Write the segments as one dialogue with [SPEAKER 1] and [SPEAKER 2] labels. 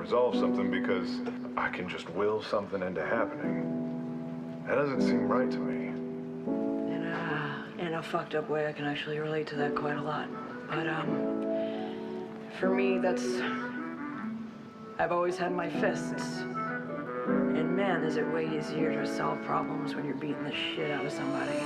[SPEAKER 1] resolve something because I can just will something into happening. That doesn't seem right to me.
[SPEAKER 2] In a fucked up way, I can actually relate to that quite a lot. But, for me, I've always had my fists. And man, is it way easier to solve problems when you're beating the shit out of somebody.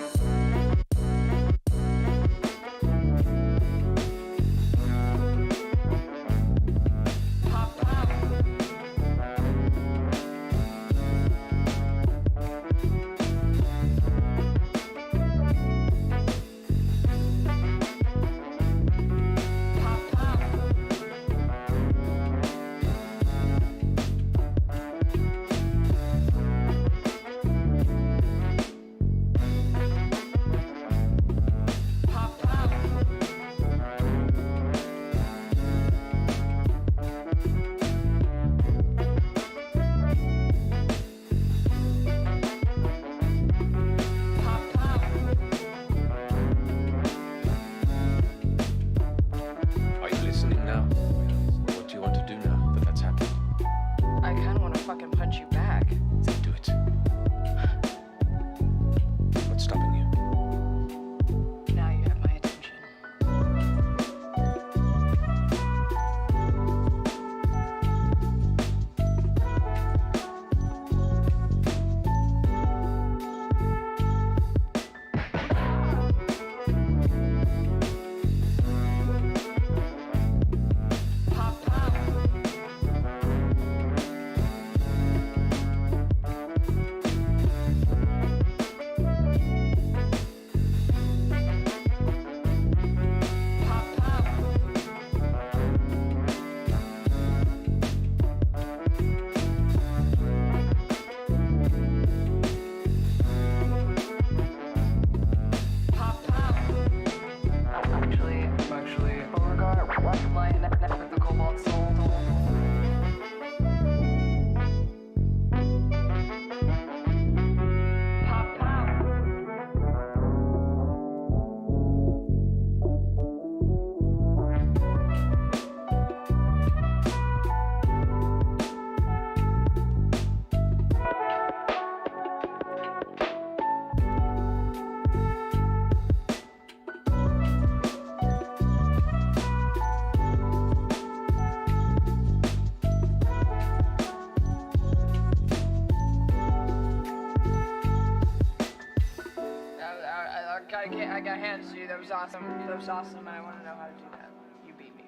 [SPEAKER 2] I got hands to you. That was awesome. That was awesome, and I want to know how to do that. You beat me.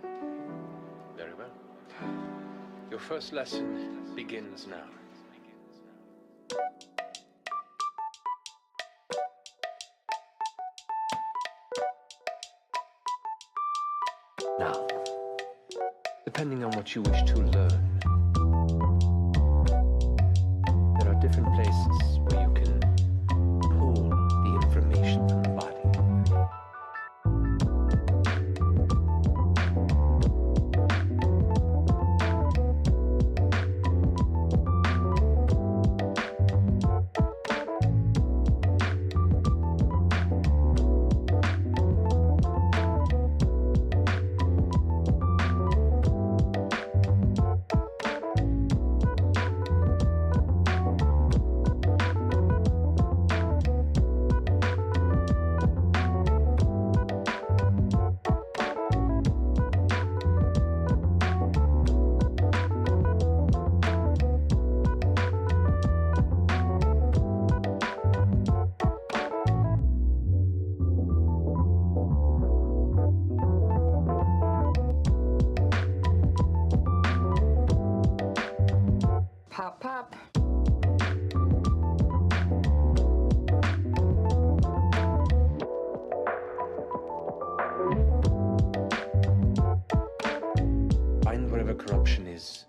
[SPEAKER 3] Very well. Your first lesson begins now. Now, depending on what you wish to learn, there are different places where you can pull the information from the body.
[SPEAKER 2] Pop, pop.
[SPEAKER 3] Find wherever corruption is,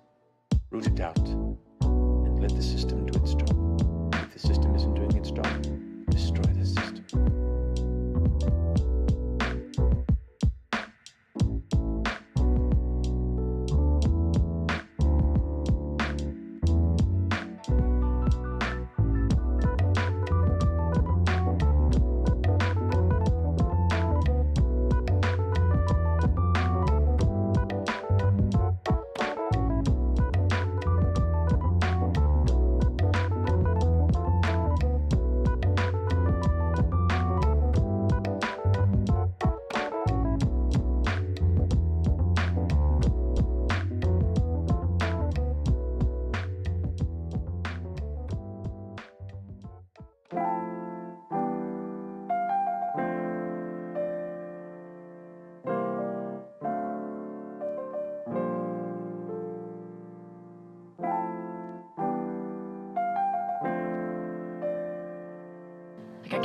[SPEAKER 3] root it out, and let the system do its job. If the system isn't doing its job, destroy the system.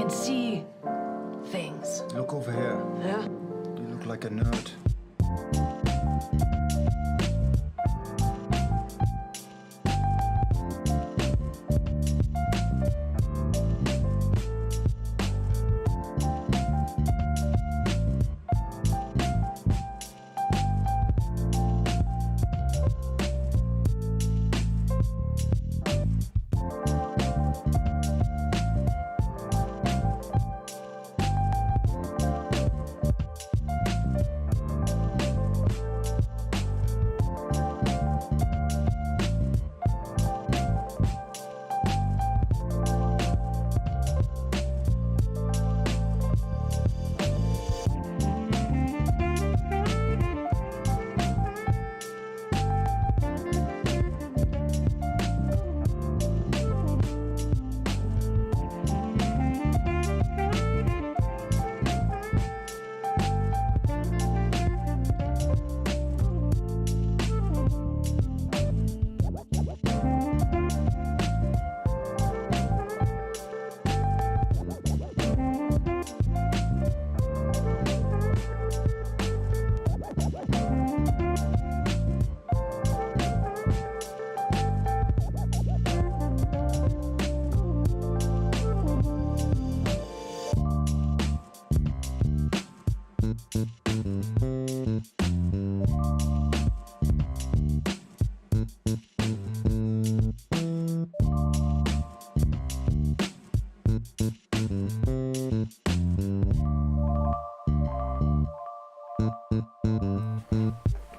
[SPEAKER 2] can see things.
[SPEAKER 4] Look over here.
[SPEAKER 2] Yeah?
[SPEAKER 4] You look like a nerd.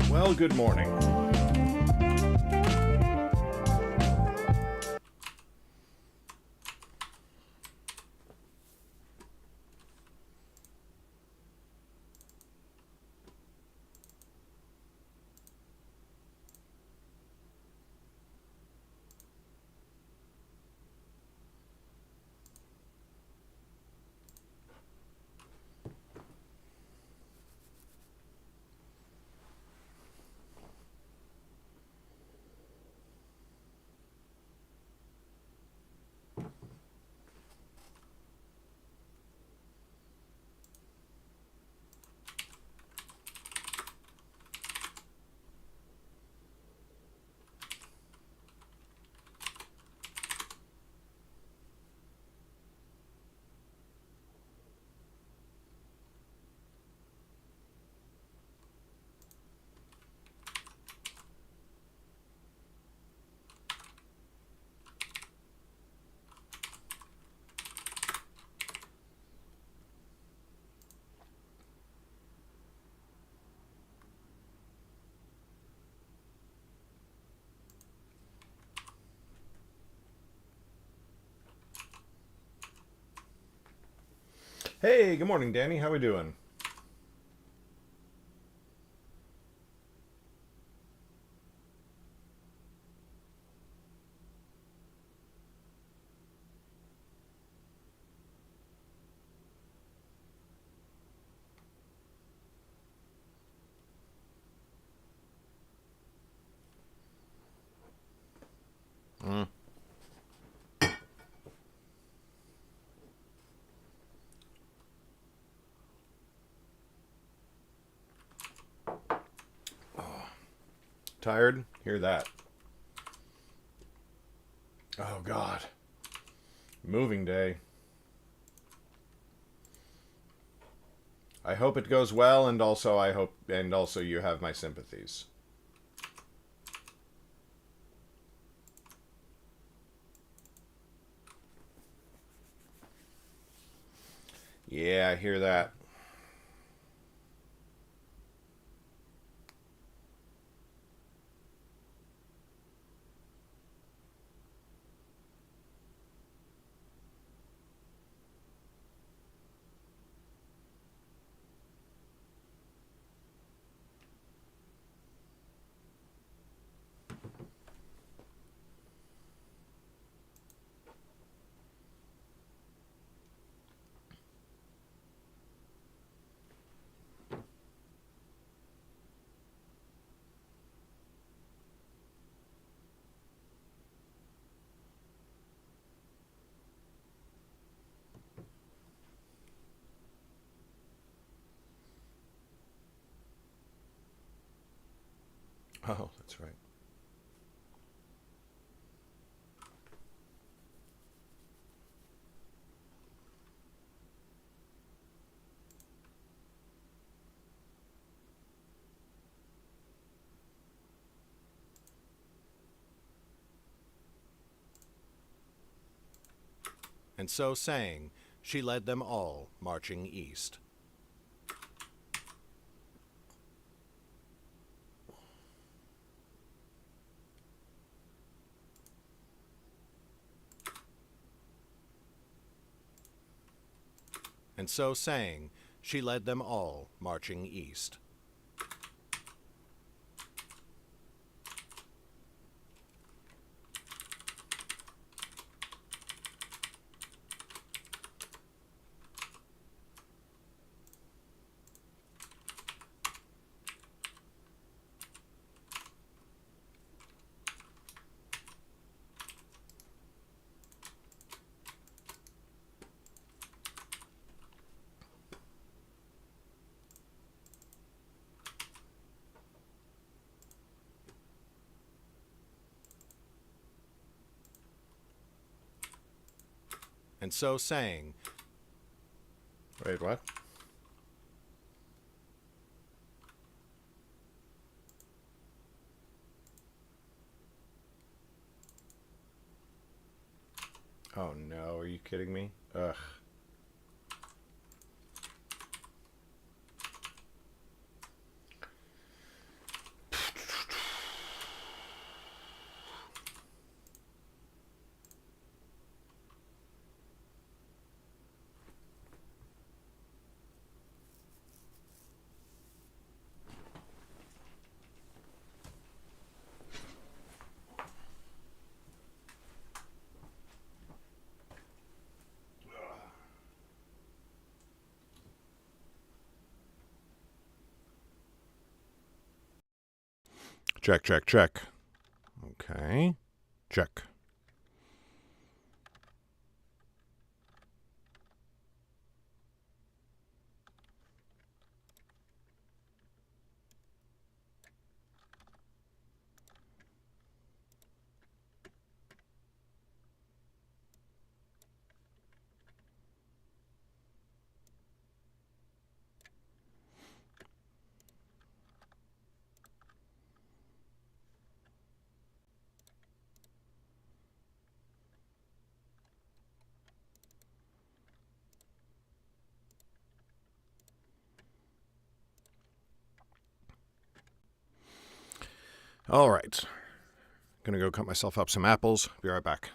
[SPEAKER 5] Well, good morning. Hey, good morning, Danny. How we doing? Tired? Hear that. Oh, God. Moving day. I hope it goes well, and also you have my sympathies. Yeah, I hear that. Oh, that's right. And so saying, she led them all marching east. And so saying, she led them all marching east. And so saying... Wait, what? Oh no, are you kidding me? Ugh. Check, check, check. Okay. Check. All right. Gonna go cut myself up some apples. Be right back.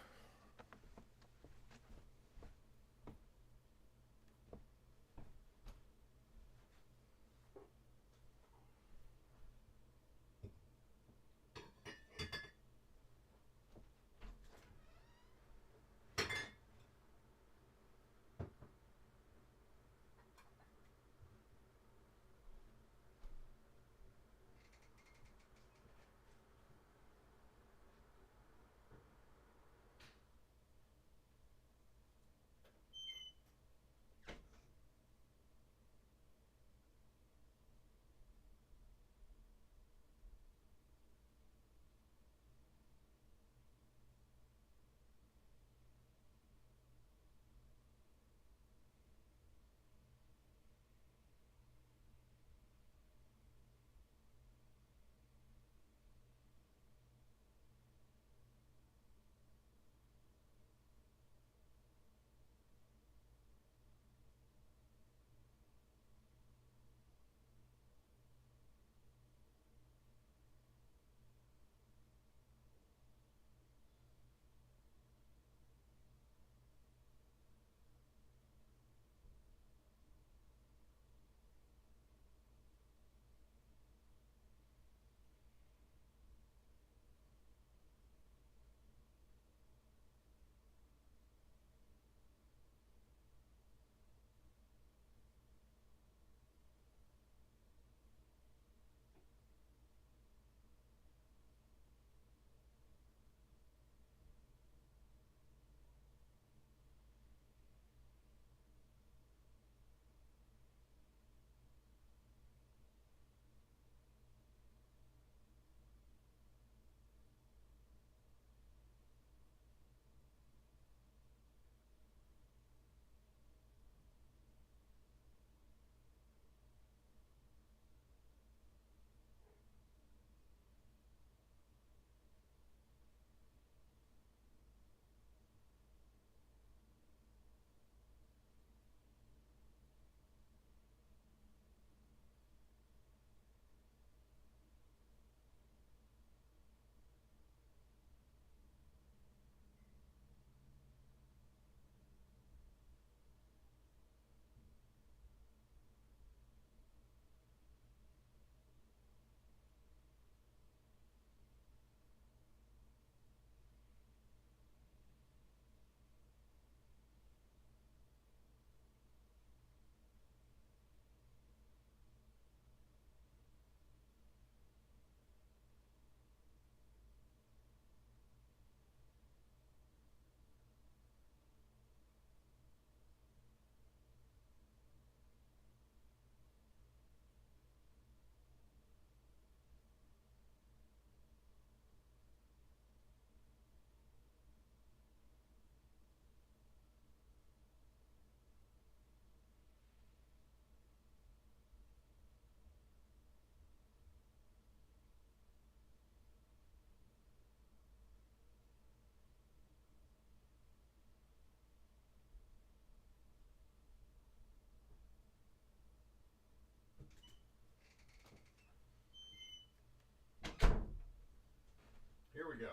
[SPEAKER 5] we go.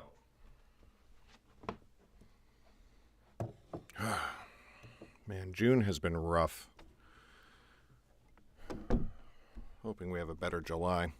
[SPEAKER 5] Man, June has been rough. Hoping we have a better July.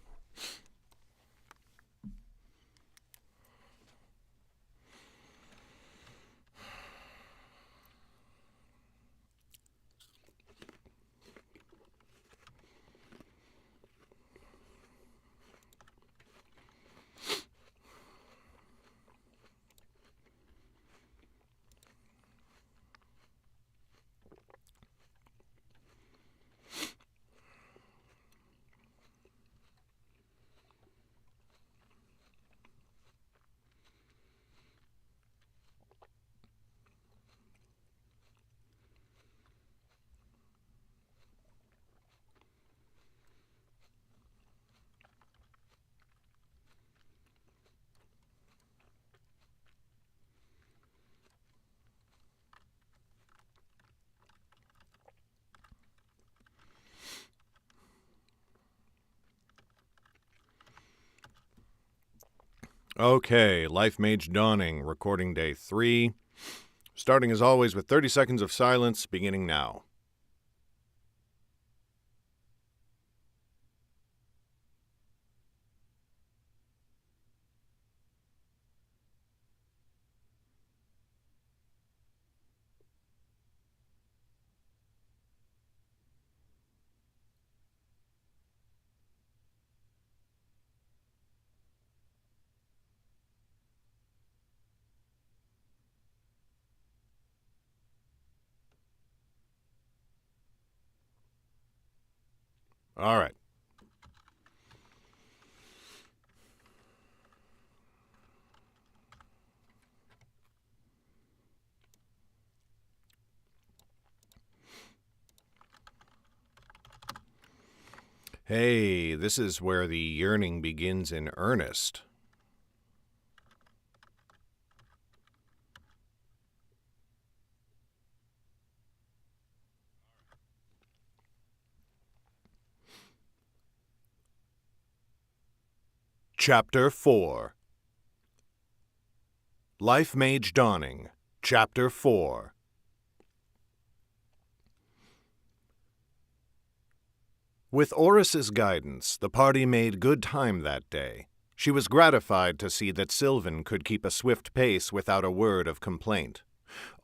[SPEAKER 5] Okay, Lifemage Dawning, recording day 3. Starting as always with 30 seconds of silence, beginning now. All right. Hey, this is where the yearning begins in earnest. Chapter 4. Lifemage Dawning, Chapter 4. With Oris's guidance, the party made good time that day. She was gratified to see that Sylvan could keep a swift pace without a word of complaint.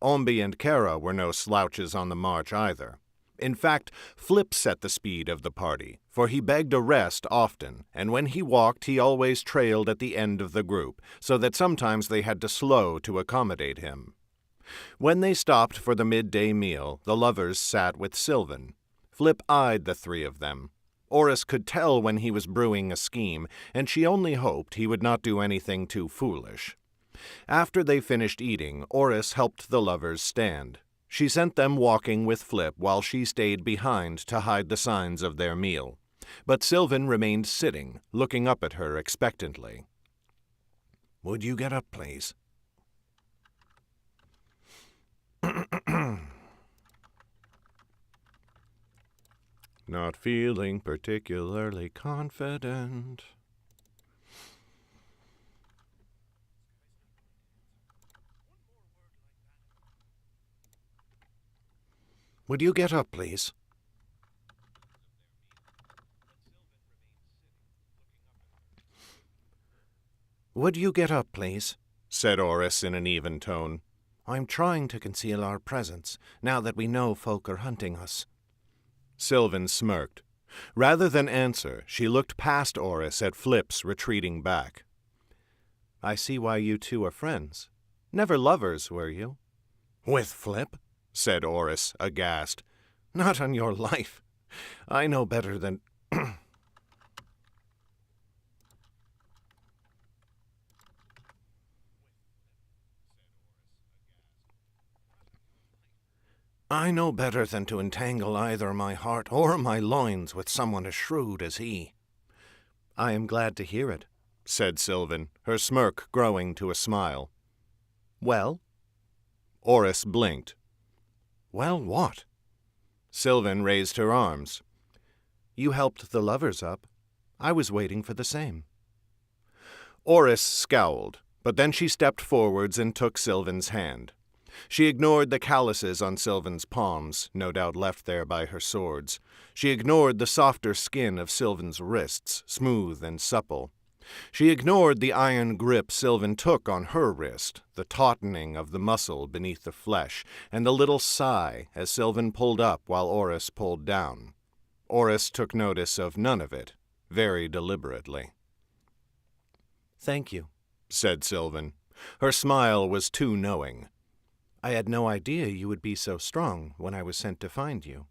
[SPEAKER 5] Ombi and Kara were no slouches on the march either. In fact, Flip set the speed of the party, for he begged a rest often, and when he walked he always trailed at the end of the group, so that sometimes they had to slow to accommodate him. When they stopped for the midday meal, the lovers sat with Sylvan. Flip eyed the three of them. Oris could tell when he was brewing a scheme, and she only hoped he would not do anything too foolish. After they finished eating, Oris helped the lovers stand. She sent them walking with Flip while she stayed behind to hide the signs of their meal. But Sylvan remained sitting, looking up at her expectantly. "Would you get up, please?" Not feeling particularly confident. Would you get up, please? Would you get up, please? Said Oris in an even tone. I'm trying to conceal our presence, now that we know folk are hunting us. Sylvan smirked. Rather than answer, she looked past Oris at Flip's retreating back. I see why you two are friends. Never lovers, were you? With Flip? Said Oris, aghast. Not on your life. I know better than... I know better than to entangle either my heart or my loins with someone as shrewd as he. I am glad to hear it, said Sylvan, her smirk growing to a smile. Well? Oris blinked. Well, what? Sylvan raised her arms. You helped the lovers up. I was waiting for the same. Oris scowled, but then she stepped forwards and took Sylvan's hand. She ignored the calluses on Sylvan's palms, no doubt left there by her swords. She ignored the softer skin of Sylvan's wrists, smooth and supple. She ignored the iron grip Sylvan took on her wrist, the tautening of the muscle beneath the flesh, and the little sigh as Sylvan pulled up while Oris pulled down. Oris took notice of none of it, very deliberately. "Thank you," said Sylvan. Her smile was too knowing. "I had no idea you would be so strong when I was sent to find you."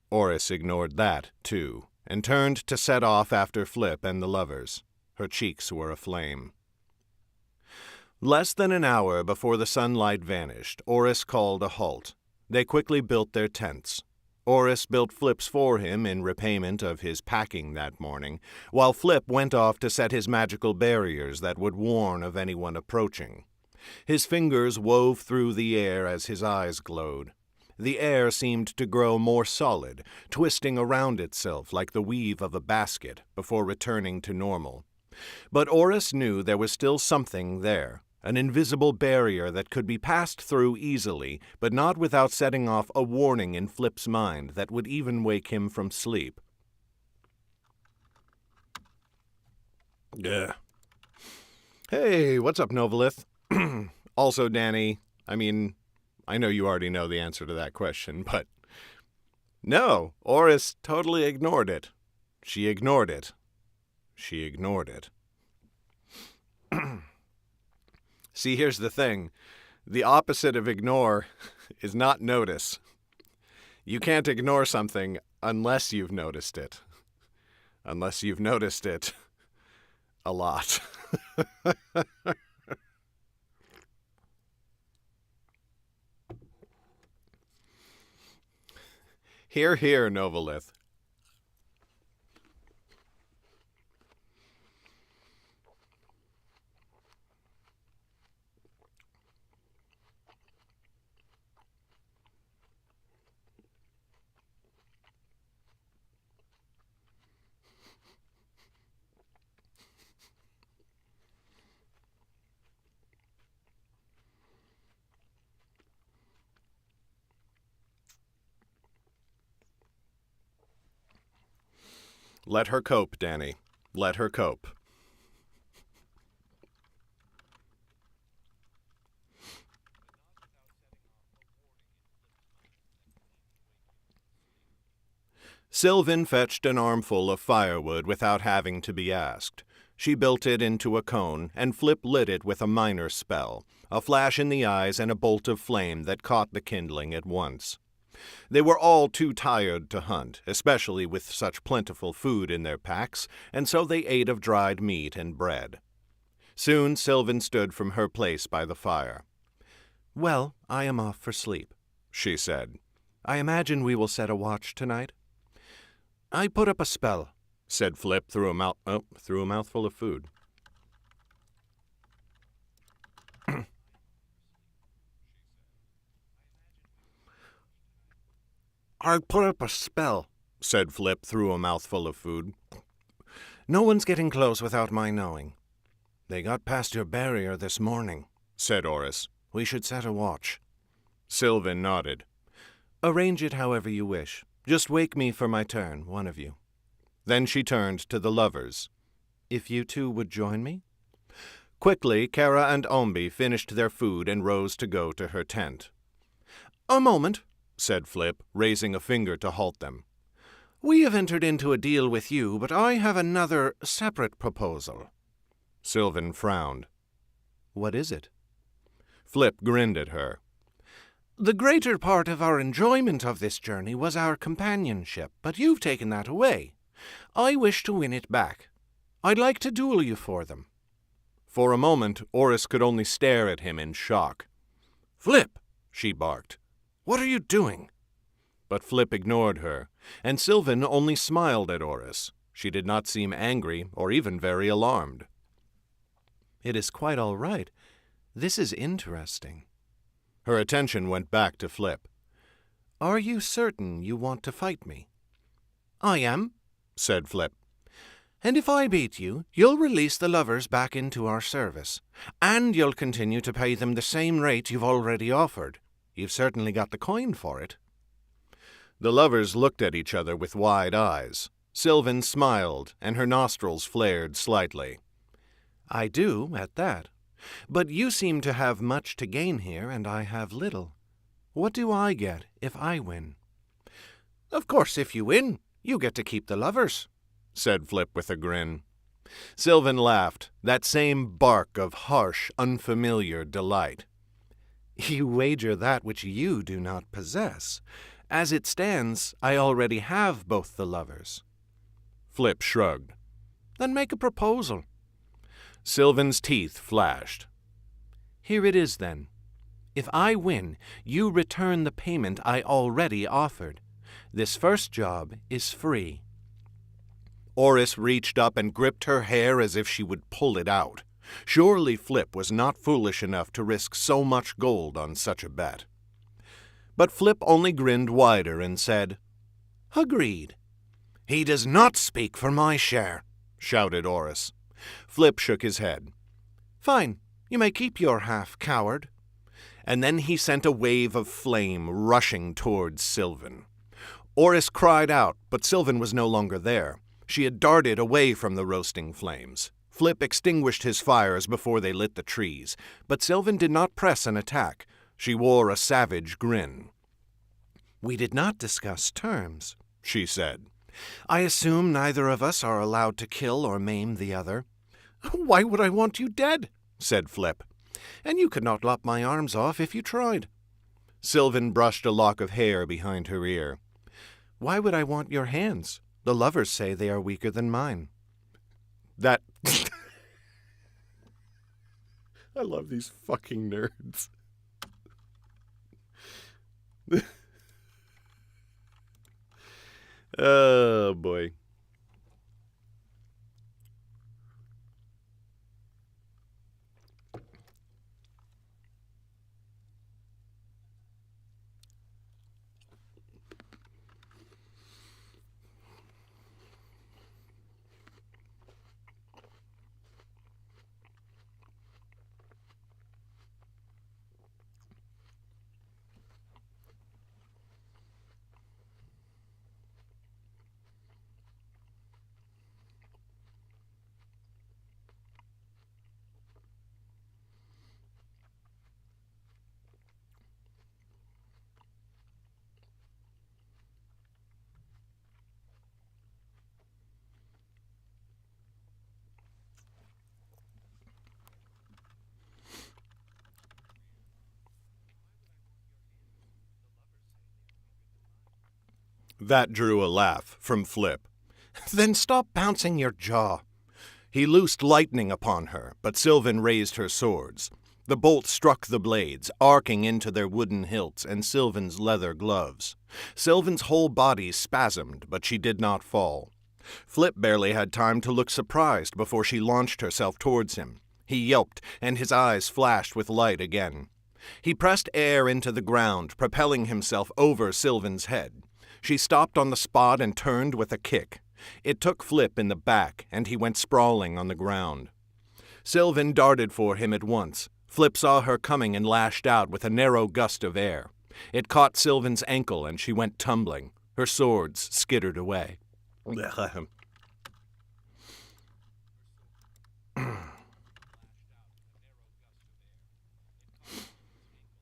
[SPEAKER 5] Oris ignored that, too, and turned to set off after Flip and the lovers. Her cheeks were aflame. Less than an hour before the sunlight vanished, Oris called a halt. They quickly built their tents. Oris built Flip's for him in repayment of his packing that morning, while Flip went off to set his magical barriers that would warn of anyone approaching. His fingers wove through the air as his eyes glowed. The air seemed to grow more solid, twisting around itself like the weave of a basket before returning to normal. But Oris knew there was still something there, an invisible barrier that could be passed through easily, but not without setting off a warning in Flip's mind that would even wake him from sleep. Hey, what's up, Novelith? Also, Danny, I know you already know the answer to that question, but no, Oris totally ignored it. She ignored it. She ignored it. See, here's the thing. The opposite of ignore is not notice. You can't ignore something unless you've noticed it. Unless you've noticed it a lot. Hear, hear, Novelith. Let her cope, Danny. Let her cope. Sylvan fetched an armful of firewood without having to be asked. She built it into a cone, and Flip lit it with a minor spell, a flash in the eyes and a bolt of flame that caught the kindling at once. They were all too tired to hunt, especially with such plentiful food in their packs, and so they ate of dried meat and bread. Soon Sylvan stood from her place by the fire. "Well, I am off for sleep," she said. "I imagine we will set a watch tonight." "I put up a spell," said Flip through a mouthful of food. "I put up a spell," said Flip through a mouthful of food. "No one's getting close without my knowing." "They got past your barrier this morning," said Oris. "We should set a watch." Sylvan nodded. "Arrange it however you wish. Just wake me for my turn, one of you." Then she turned to the lovers. "If you two would join me?" Quickly, Kara and Ombi finished their food and rose to go to her tent. "A moment," said Flip, raising a finger to halt them. "We have entered into a deal with you, but I have another separate proposal." Sylvan frowned. "What is it?" Flip grinned at her. "The greater part of our enjoyment of this journey was our companionship, but you've taken that away. I wish to win it back. I'd like to duel you for them." For a moment, Oris could only stare at him in shock. "Flip!" she barked. "What are you doing?" But Flip ignored her, and Sylvan only smiled at Oris. She did not seem angry or even very alarmed. "It is quite all right. This is interesting." Her attention went back to Flip. "Are you certain you want to fight me?" "I am," said Flip. And if I beat you, you'll release the lovers back into our service. And you'll continue to pay them the same rate you've already offered. You've certainly got the coin for it. The lovers looked at each other with wide eyes. Sylvan smiled, and her nostrils flared slightly. I do, at that. But you seem to have much to gain here, and I have little. What do I get if I win? Of course, if you win, you get to keep the lovers, said Flip with a grin. Sylvan laughed, that same bark of harsh, unfamiliar delight. You wager that which you do not possess. As it stands, I already have both the lovers. Flip shrugged. Then make a proposal. Sylvan's teeth flashed. Here it is, then. If I win, you return the payment I already offered. This first job is free. Oris reached up and gripped her hair as if she would pull it out. Surely Flip was not foolish enough to risk so much gold on such a bet. But Flip only grinned wider and said, Agreed. He does not speak for my share, shouted Oris. Flip shook his head. Fine, you may keep your half, coward. And then he sent a wave of flame rushing towards Sylvan. Oris cried out, but Sylvan was no longer there. She had darted away from the roasting flames. Flip extinguished his fires before they lit the trees, but Sylvan did not press an attack. She wore a savage grin. We did not discuss terms, she said. I assume neither of us are allowed to kill or maim the other. Why would I want you dead? Said Flip. And you could not lop my arms off if you tried. Sylvan brushed a lock of hair behind her ear. Why would I want your hands? The lovers say they are weaker than mine. That... I love these fucking nerds. Oh, boy. That drew a laugh from Flip. Then stop bouncing your jaw. He loosed lightning upon her, but Sylvan raised her swords. The bolt struck the blades, arcing into their wooden hilts and Sylvan's leather gloves. Sylvan's whole body spasmed, but she did not fall. Flip barely had time to look surprised before she launched herself towards him. He yelped, and his eyes flashed with light again. He pressed air into the ground, propelling himself over Sylvan's head. She stopped on the spot and turned with a kick. It took Flip in the back, and he went sprawling on the ground. Sylvan darted for him at once. Flip saw her coming and lashed out with a narrow gust of air. It caught Sylvan's ankle, and she went tumbling. Her swords skittered away.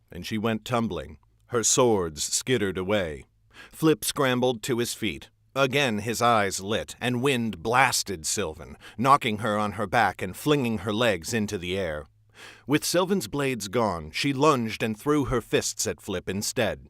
[SPEAKER 5] And she went tumbling. Her swords skittered away. Flip scrambled to his feet. Again his eyes lit, and wind blasted Sylvan, knocking her on her back and flinging her legs into the air. With Sylvan's blades gone, she lunged and threw her fists at Flip instead.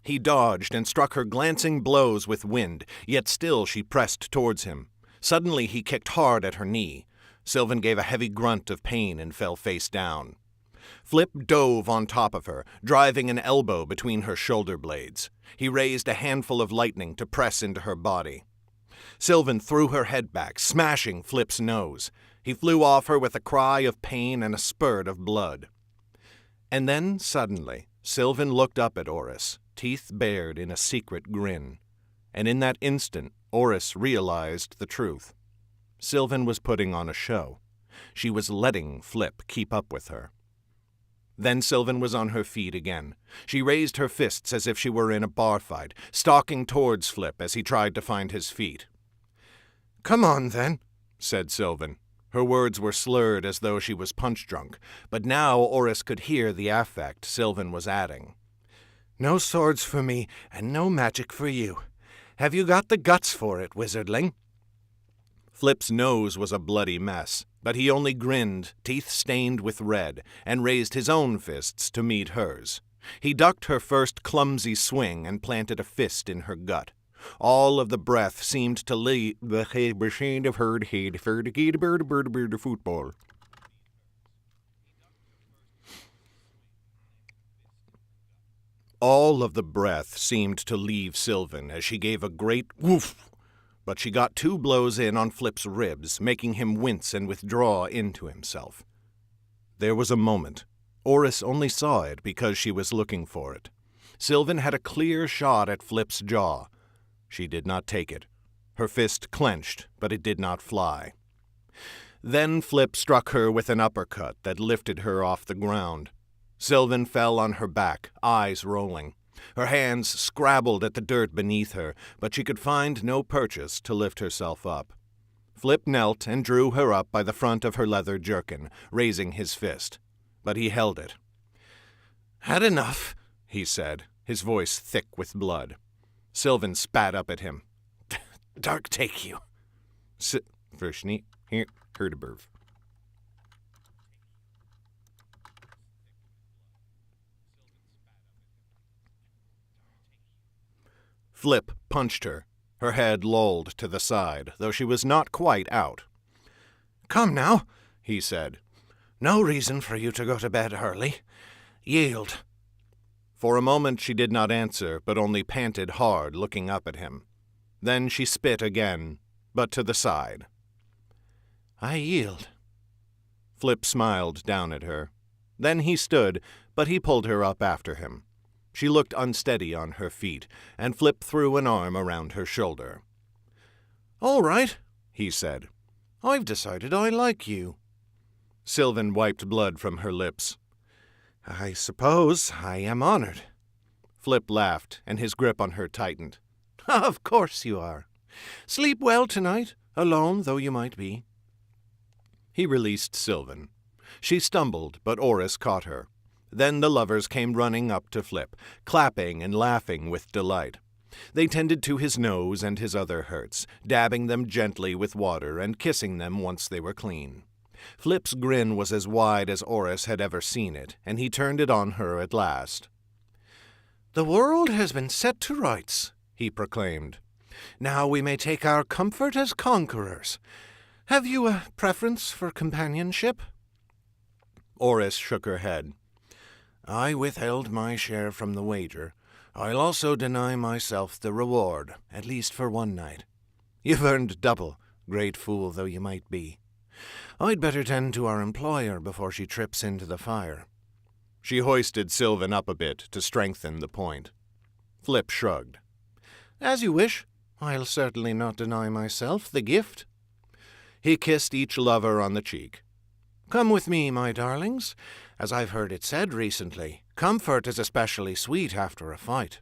[SPEAKER 5] He dodged and struck her glancing blows with wind, yet still she pressed towards him. Suddenly he kicked hard at her knee. Sylvan gave a heavy grunt of pain and fell face down. Flip dove on top of her, driving an elbow between her shoulder blades. He raised a handful of lightning to press into her body. Sylvan threw her head back, smashing Flip's nose. He flew off her with a cry of pain and a spurt of blood. And then, suddenly, Sylvan looked up at Oris, teeth bared in a secret grin. And in that instant, Oris realized the truth. Sylvan was putting on a show. She was letting Flip keep up with her. Then Sylvan was on her feet again. She raised her fists as if she were in a bar fight, stalking towards Flip as he tried to find his feet. "Come on, then," said Sylvan. Her words were slurred as though she was punch-drunk, but now Oris could hear the affect Sylvan was adding. "No swords for me, and no magic for you. Have you got the guts for it, wizardling?" Flip's nose was a bloody mess, but he only grinned, teeth stained with red, and raised his own fists to meet hers. He ducked her first clumsy swing and planted a fist in her gut. All of the breath seemed to leave the football. All of the breath seemed to leave Sylvan as she gave a great woof, but she got 2 blows in on Flip's ribs, making him wince and withdraw into himself. There was a moment. Oris only saw it because she was looking for it. Sylvan had a clear shot at Flip's jaw. She did not take it. Her fist clenched, but it did not fly. Then Flip struck her with an uppercut that lifted her off the ground. Sylvan fell on her back, eyes rolling. Her hands scrabbled at the dirt beneath her, but she could find no purchase to lift herself up. Flip knelt and drew her up by the front of her leather jerkin, raising his fist. But he held it. "Had enough," he said, his voice thick with blood. Sylvan spat up at him. "Dark take you." Verschnie, here, Herdeberg. Flip punched her. Her head lolled to the side, though she was not quite out. "Come now," he said. "No reason for you to go to bed early. Yield." For a moment she did not answer, but only panted hard, looking up at him. Then she spit again, but to the side. "I yield." Flip smiled down at her. Then he stood, but he pulled her up after him. She looked unsteady on her feet, and Flip threw an arm around her shoulder. "All right," he said. "I've decided I like you." Sylvan wiped blood from her lips. "I suppose I am honored." Flip laughed, and his grip on her tightened. "Of course you are. Sleep well tonight, alone though you might be." He released Sylvan. She stumbled, but Oris caught her. Then the lovers came running up to Flip, clapping and laughing with delight. They tended to his nose and his other hurts, dabbing them gently with water and kissing them once they were clean. Flip's grin was as wide as Oris had ever seen it, and he turned it on her at last. "The world has been set to rights," he proclaimed. "Now we may take our comfort as conquerors. Have you a preference for companionship?" Oris shook her head. "I withheld my share from the wager. I'll also deny myself the reward, at least for one night. You've earned double, great fool though you might be. I'd better tend to our employer before she trips into the fire." She hoisted Sylvan up a bit to strengthen the point. Flip shrugged. "As you wish. I'll certainly not deny myself the gift." He kissed each lover on the cheek. "Come with me, my darlings. As I've heard it said recently, comfort is especially sweet after a fight."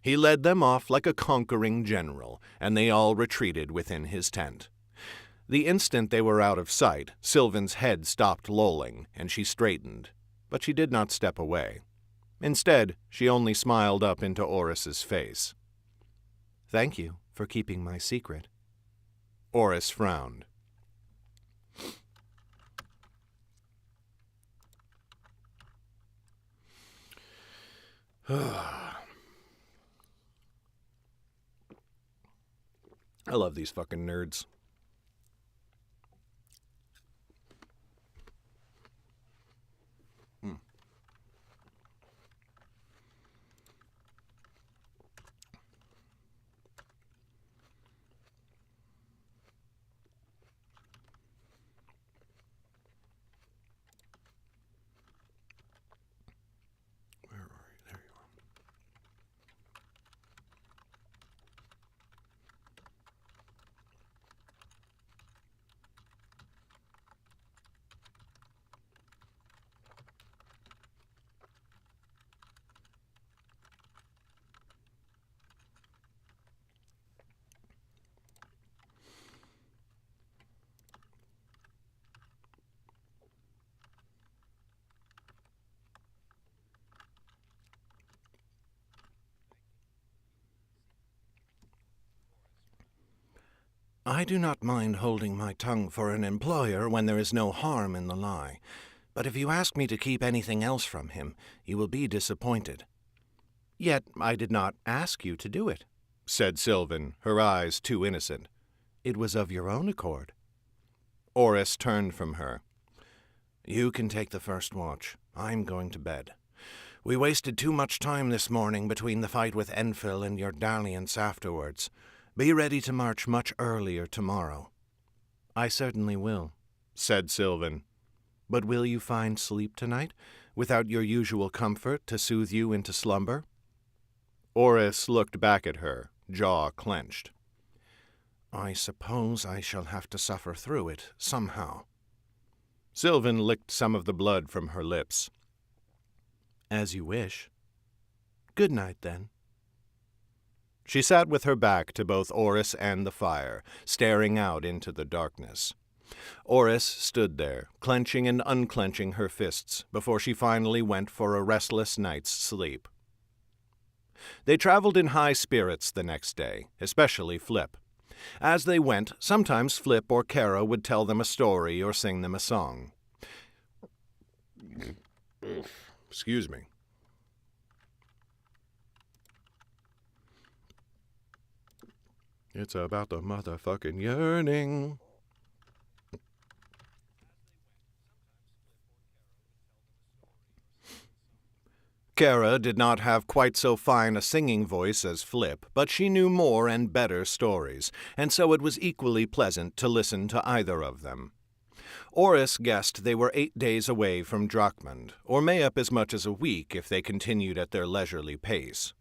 [SPEAKER 5] He led them off like a conquering general, and they all retreated within his tent. The instant they were out of sight, Sylvan's head stopped lolling, and she straightened. But she did not step away. Instead, she only smiled up into Oris's face. "Thank you for keeping my secret." Oris frowned. I love these fucking nerds. I do not mind holding my tongue for an employer when there is no harm in the lie, but if you ask me to keep anything else from him, you will be disappointed. Yet I did not ask you to do it, said Sylvan, her eyes too innocent. It was of your own accord. Oris turned from her. You can take the first watch. I'm going to bed. We wasted too much time this morning between the fight with Enfill and your dalliance afterwards. Be ready to march much earlier tomorrow. I certainly will, said Sylvan. But will you find sleep tonight, without your usual comfort to soothe you into slumber? Oris looked back at her, jaw clenched. I suppose I shall have to suffer through it, somehow. Sylvan licked some of the blood from her lips. As you wish. Good night, then. She sat with her back to both Oris and the fire, staring out into the darkness. Oris stood there, clenching and unclenching her fists, before she finally went for a restless night's sleep. They traveled in high spirits the next day, especially Flip. As they went, sometimes Flip or Kara would tell them a story or sing them a song. Excuse me. It's about the motherfucking yearning. Kara did not have quite so fine a singing voice as Flip, but she knew more and better stories, and so it was equally pleasant to listen to either of them. Oris guessed they were 8 days away from Drakmund, or may up as much as a week if they continued at their leisurely pace.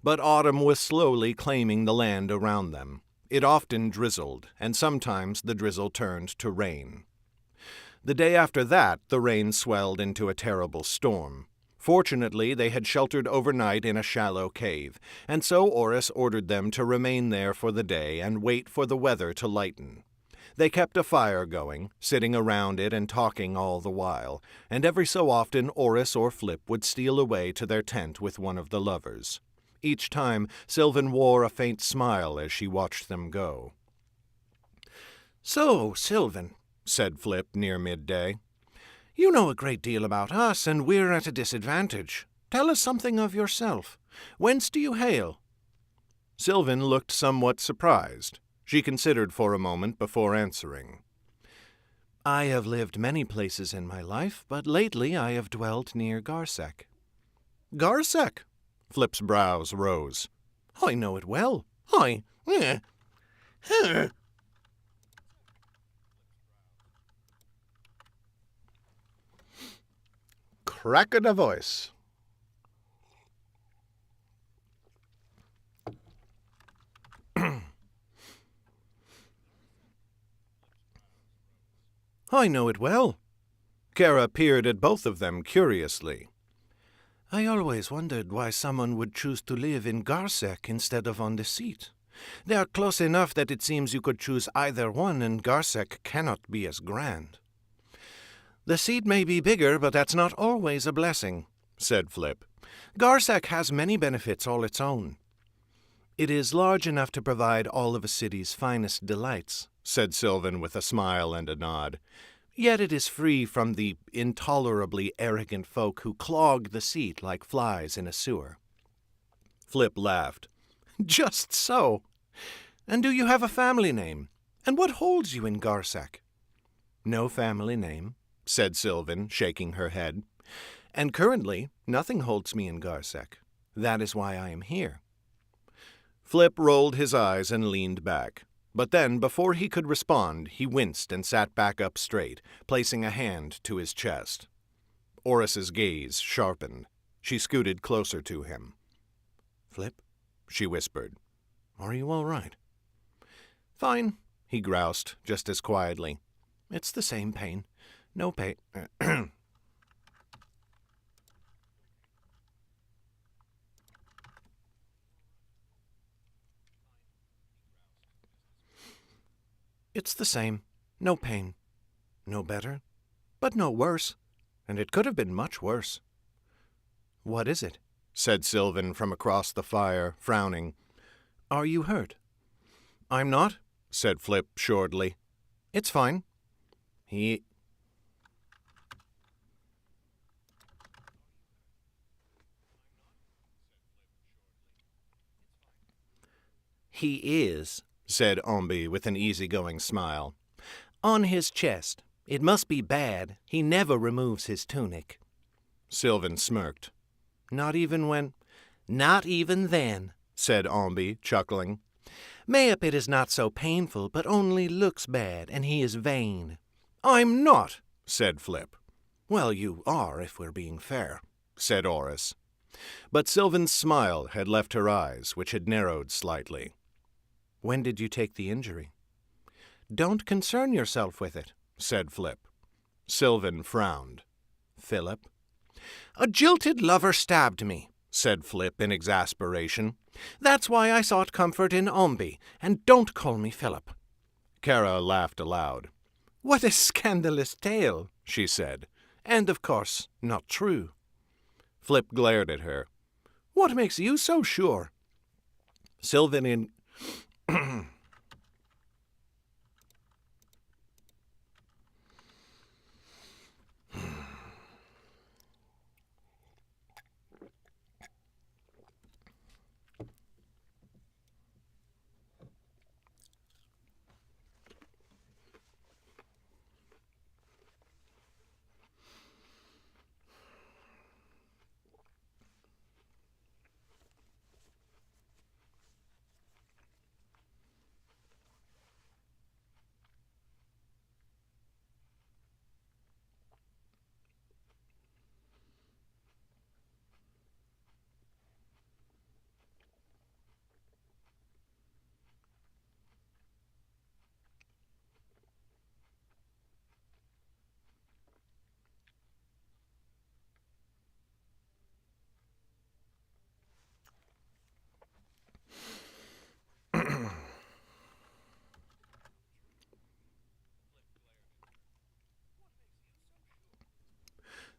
[SPEAKER 5] But autumn was slowly claiming the land around them. It often drizzled, and sometimes the drizzle turned to rain. The day after that, the rain swelled into a terrible storm. Fortunately, they had sheltered overnight in a shallow cave, and so Oris ordered them to remain there for the day and wait for the weather to lighten. They kept a fire going, sitting around it and talking all the while, and every so often Oris or Flip would steal away to their tent with one of the lovers. Each time, Sylvan wore a faint smile as she watched them go. "So, Sylvan," said Flip near midday, "you know a great deal about us, and we're at a disadvantage. Tell us something of yourself. Whence do you hail?" Sylvan looked somewhat surprised. She considered for a moment before answering. "I have lived many places in my life, but lately I have dwelt near Garsek." "Garsek?" Flip's brows rose. "I know it well. Crack of the voice. I know it well. Kara peered at both of them curiously. I always wondered why someone would choose to live in Garsek instead of on the seat. They are close enough that it seems you could choose either one, and Garsek cannot be as grand. The seat may be bigger, but that's not always a blessing, said Flip. Garsek has many benefits all its own. It is large enough to provide all of a city's finest delights, said Sylvan with a smile and a nod. Yet it is free from the intolerably arrogant folk who clog the seat like flies in a sewer. Flip laughed. Just so. And do you have a family name? And what holds you in Garsek? No family name, said Sylvan, shaking her head. And currently, nothing holds me in Garsek. That is why I am here. Flip rolled his eyes and leaned back. But then, before he could respond, he winced and sat back up straight, placing a hand to his chest. Oris's gaze sharpened. She scooted closer to him. Flip, she whispered. Are you all right? Fine, he groused, just as quietly. It's the same pain. No pain. It's the same. No pain. No better, but no worse. And it could have been much worse. What is it? Said Sylvan from across the fire, frowning. Are you hurt? I'm not, said Flip shortly. "It's fine. He is," said Ombi with an easygoing smile. "On his chest. It must be bad. He never removes his tunic." Sylvan smirked. "Not even when—" "Not even then," said Ombi, chuckling. "Mayhap it is not so painful, but only looks bad, and he is vain." "I'm not," said Flip. "Well, you are, if we're being fair," said Oris. But Sylvan's smile had left her eyes, which had narrowed slightly. "When did you take the injury?" "Don't concern yourself with it," said Flip. Sylvan frowned. "Philip?" "A jilted lover stabbed me," said Flip in exasperation. "That's why I sought comfort in Ombi, and don't call me Philip." Kara laughed aloud. "What a scandalous tale," she said, "and of course not true." Flip glared at her. "What makes you so sure?" Sylvan in...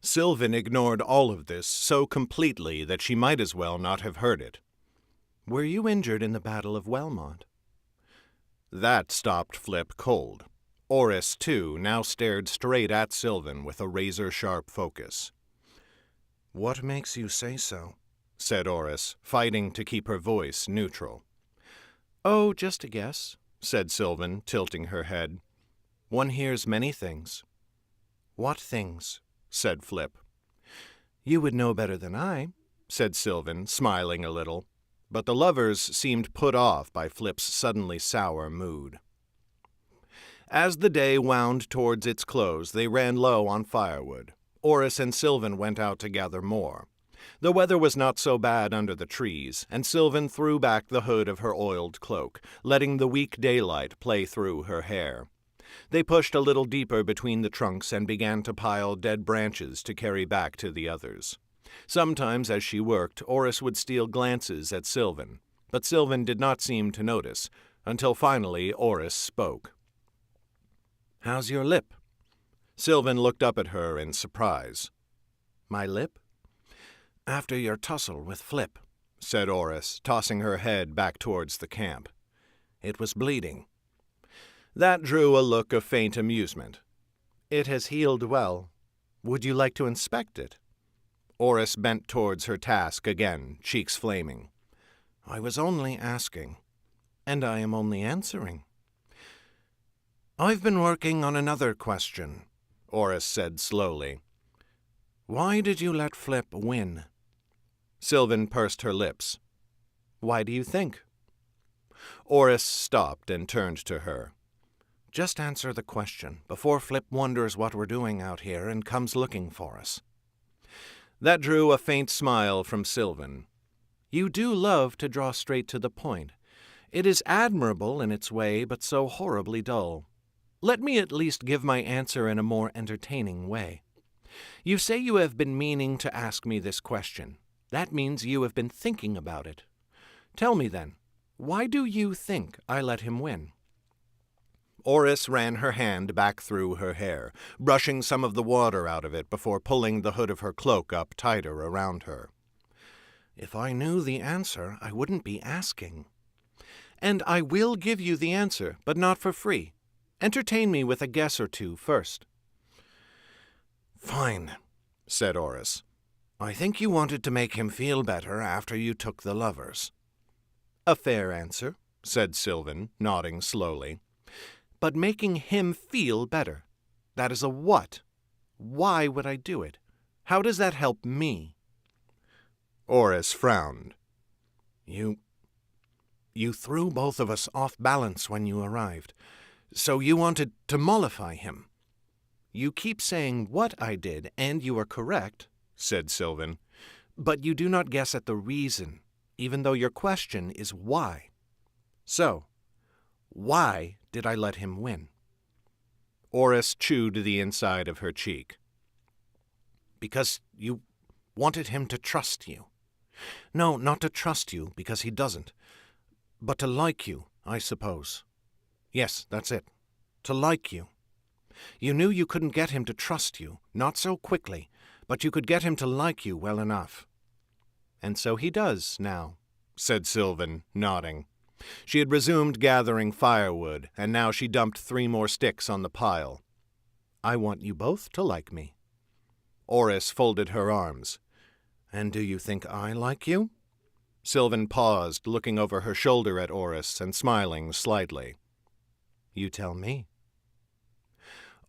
[SPEAKER 5] Sylvan ignored all of this so completely that she might as well not have heard it. "Were you injured in the Battle of Wellmont?" That stopped Flip cold. Oris, too, now stared straight at Sylvan with a razor-sharp focus. "What makes you say so?" said Oris, fighting to keep her voice neutral. "Oh, just a guess," said Sylvan, tilting her head. "One hears many things." "What things?" said Flip. "You would know better than I," said Sylvan, smiling a little, but the lovers seemed put off by Flip's suddenly sour mood. As the day wound towards its close, they ran low on firewood. Oris and Sylvan went out to gather more. The weather was not so bad under the trees, and Sylvan threw back the hood of her oiled cloak, letting the weak daylight play through her hair. They pushed a little deeper between the trunks and began to pile dead branches to carry back to the others. Sometimes, as she worked, Oris would steal glances at Sylvan, but Sylvan did not seem to notice, until finally Oris spoke. "How's your lip?" Sylvan looked up at her in surprise. "My lip?" "After your tussle with Flip," said Oris, tossing her head back towards the camp. "It was bleeding." That drew a look of faint amusement. "It has healed well. Would you like to inspect it?" Oris bent towards her task again, cheeks flaming. "I was only asking." "And I am only answering." "I've been working on another question," Oris said slowly. "Why did you let Flip win?" Sylvan pursed her lips. "Why do you think?" Oris stopped and turned to her. "Just answer the question before Flip wonders what we're doing out here and comes looking for us." That drew a faint smile from Sylvan. "You do love to draw straight to the point. It is admirable in its way, but so horribly dull. Let me at least give my answer in a more entertaining way. You say you have been meaning to ask me this question. That means you have been thinking about it. Tell me then, why do you think I let him win?" Oris ran her hand back through her hair, brushing some of the water out of it before pulling the hood of her cloak up tighter around her. "If I knew the answer, I wouldn't be asking." And I will give you the answer, but not for free. Entertain me with a guess or two first. Fine, said Oris. I think you wanted to make him feel better after you took the lovers. A fair answer, said Sylvan, nodding slowly. But making him feel better, that is a what? Why would I do it? How does that help me? Oris frowned. You threw both of us off balance when you arrived, so you wanted to mollify him. You keep saying what I did, and you are correct, said Sylvan, but you do not guess at the reason, even though your question is why. So, why did I let him win? Oris chewed the inside of her cheek. Because you wanted him to trust you. No, not to trust you, because he doesn't, but to like you, I suppose. Yes, that's it. To like you. You knew you couldn't get him to trust you, not so quickly, but you could get him to like you well enough. And so he does now, said Sylvan, nodding. She had resumed gathering firewood, and now she dumped 3 more sticks on the pile. I want you both to like me. Oris folded her arms. And do you think I like you? Sylvan paused, looking over her shoulder at Oris and smiling slightly. You tell me.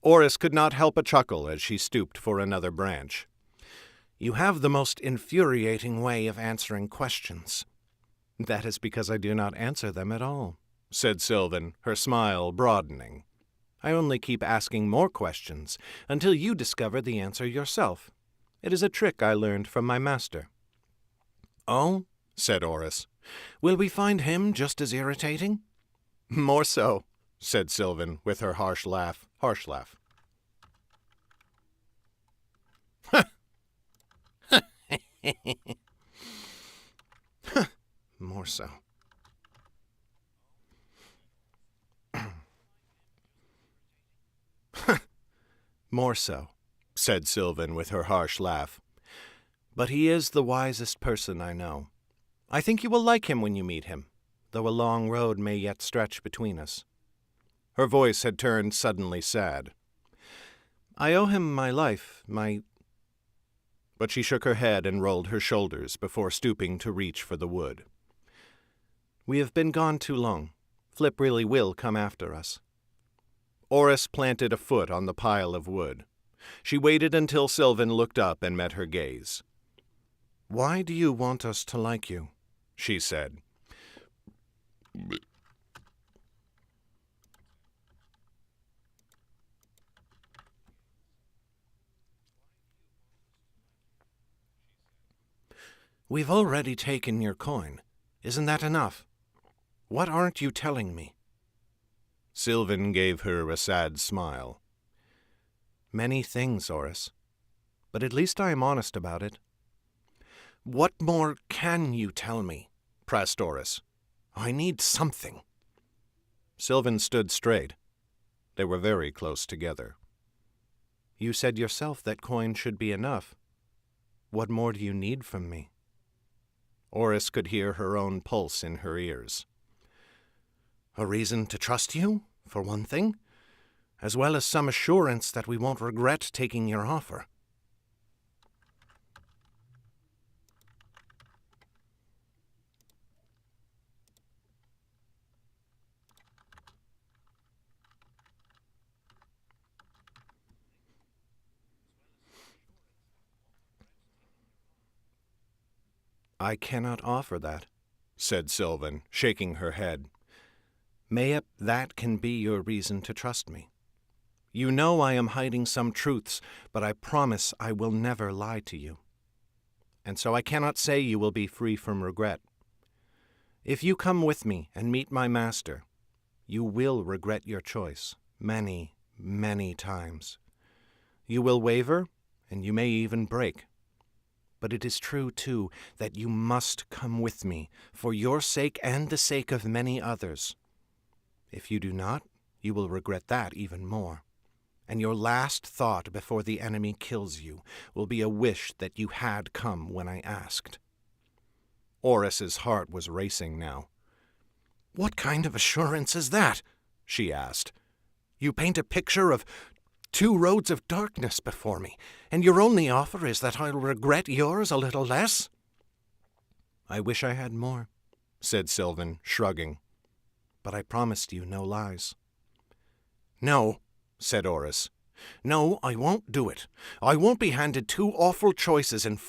[SPEAKER 5] Oris could not help a chuckle as she stooped for another branch. You have the most infuriating way of answering questions. That is because I do not answer them at all, said Sylvan, her smile broadening. I only keep asking more questions until you discover the answer yourself. It is a trick I learned from my master. Oh, said Oris. Will we find him just as irritating? More so, said Sylvan with her harsh laugh. More so. More so, said Sylvan with her harsh laugh. But he is the wisest person I know. I think you will like him when you meet him, though a long road may yet stretch between us. Her voice had turned suddenly sad. I owe him my life, But she shook her head and rolled her shoulders before stooping to reach for the wood. We have been gone too long. Flip really will come after us. Oris planted a foot on the pile of wood. She waited until Sylvan looked up and met her gaze. Why do you want us to like you? She said. We've already taken your coin. Isn't that enough? What aren't you telling me? Sylvan gave her a sad smile. Many things, Oris. But at least I am honest about it. What more can you tell me? Pressed Oris. I need something. Sylvan stood straight. They were very close together. You said yourself that coin should be enough. What more do you need from me? Oris could hear her own pulse in her ears. A reason to trust you, for one thing, as well as some assurance that we won't regret taking your offer. I cannot offer that, said Sylvan, shaking her head. Mayhap that can be your reason to trust me. You know I am hiding some truths, but I promise I will never lie to you. And so I cannot say you will be free from regret. If you come with me and meet my master, you will regret your choice many, many times. You will waver, and you may even break. But it is true, too, that you must come with me, for your sake and the sake of many others. If you do not, you will regret that even more. And your last thought before the enemy kills you will be a wish that you had come when I asked. Oris's heart was racing now. What kind of assurance is that? She asked. You paint a picture of 2 roads of darkness before me, and your only offer is that I'll regret yours a little less? I wish I had more, said Sylvan, shrugging. But I promised you no lies. No, said Oris. No, I won't do it. I won't be handed 2 awful choices and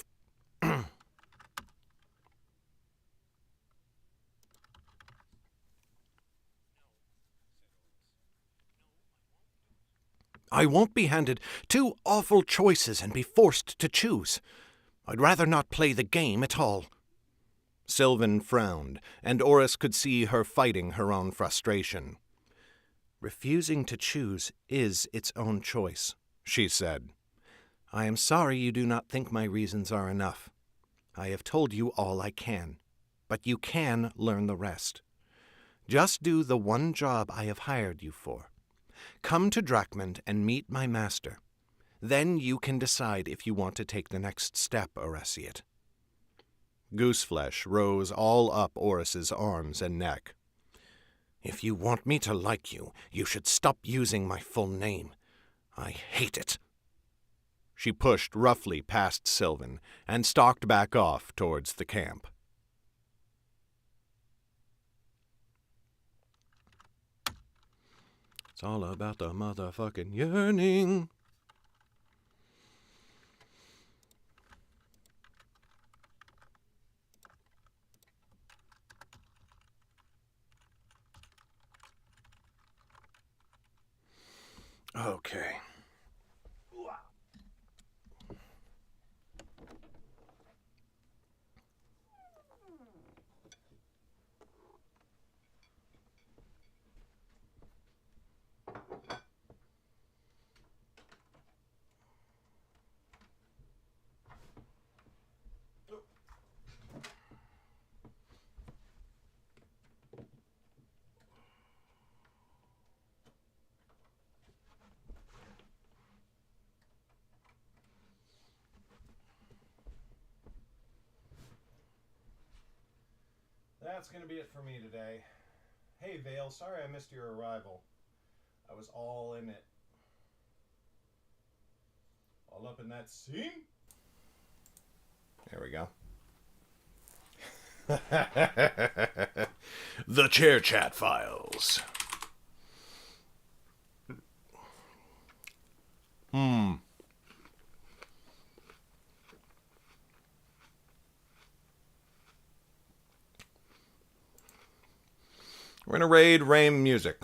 [SPEAKER 5] I won't be handed 2 awful choices and be forced to choose. I'd rather not play the game at all. Sylvan frowned, and Oris could see her fighting her own frustration. Refusing to choose is its own choice, she said. I am sorry you do not think my reasons are enough. I have told you all I can, but you can learn the rest. Just do the one job I have hired you for. Come to Drakmund and meet my master. Then you can decide if you want to take the next step, Oresiat. Gooseflesh rose all up Oris's arms and neck. If you want me to like you, you should stop using my full name. I hate it. She pushed roughly past Sylvan and stalked back off towards the camp. It's all about the motherfucking yearning. Okay. That's going to be it for me today. Hey, Vale, sorry I missed your arrival. I was all in it. All up in that scene? There we go. The Chair Chat Files. We're gonna raid Rame Music.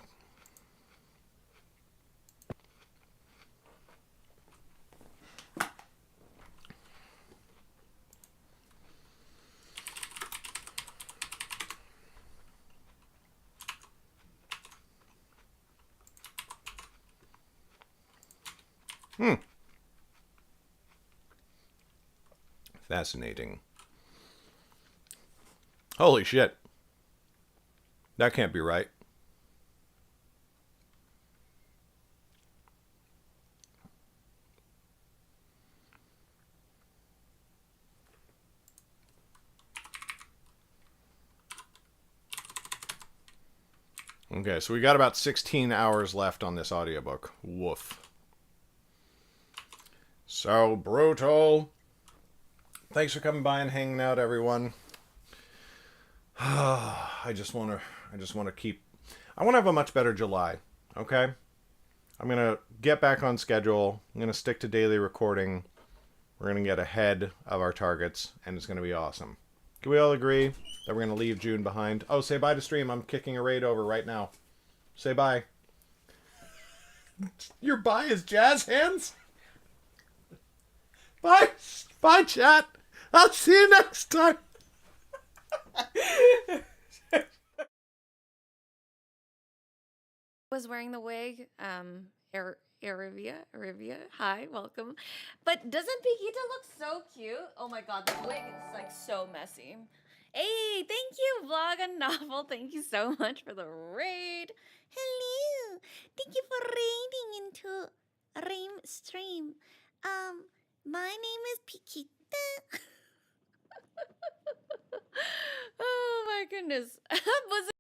[SPEAKER 5] Fascinating. Holy shit. That can't be right. Okay, so we got about 16 hours left on this audiobook. Woof. So brutal. Thanks for coming by and hanging out, everyone. I just want to keep... I want to have a much better July, okay? I'm going to get back on schedule. I'm going to stick to daily recording. We're going to get ahead of our targets, and it's going to be awesome. Can we all agree that we're going to leave June behind? Oh, say bye to stream. I'm kicking a raid over right now. Say bye. Your bye is jazz hands? Bye. Bye, chat. I'll see you next time.
[SPEAKER 6] Was wearing the wig. Arivia, hi, welcome. But doesn't Pikita look so cute? Oh my god, the wig is like so messy. Hey, thank you, VlogaNovel. Thank you so much for the raid. Hello. Thank you for raiding into Rame stream. My name is Pikita. Oh my goodness. Was